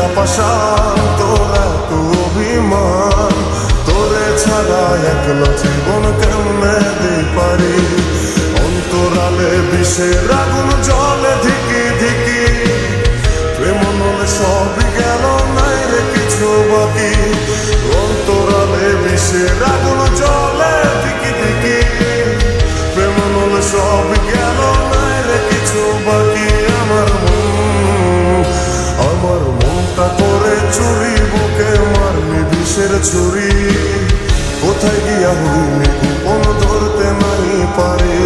মনটা পাশান, তোরা তো অভিমান, তোরে ছাড়া একলা জীবন কেমনে দিই পারি। অন্তরালে বিষের আগুন জলে ধিকি ধিকি, প্রেম নলে সবই গেল, নাই রে কিছু বাকি। অন্তরালে বিষের আগুন জলে ধিকি ধিকি, প্রেম নলে সবই গেল, নাই রে কিছু বাকি। আমার মনটা করে চুরি, বুকে মারলি বিষের ছুরি, কোথায় গিয়া হইলি গোপন ধরতে নাই পারি।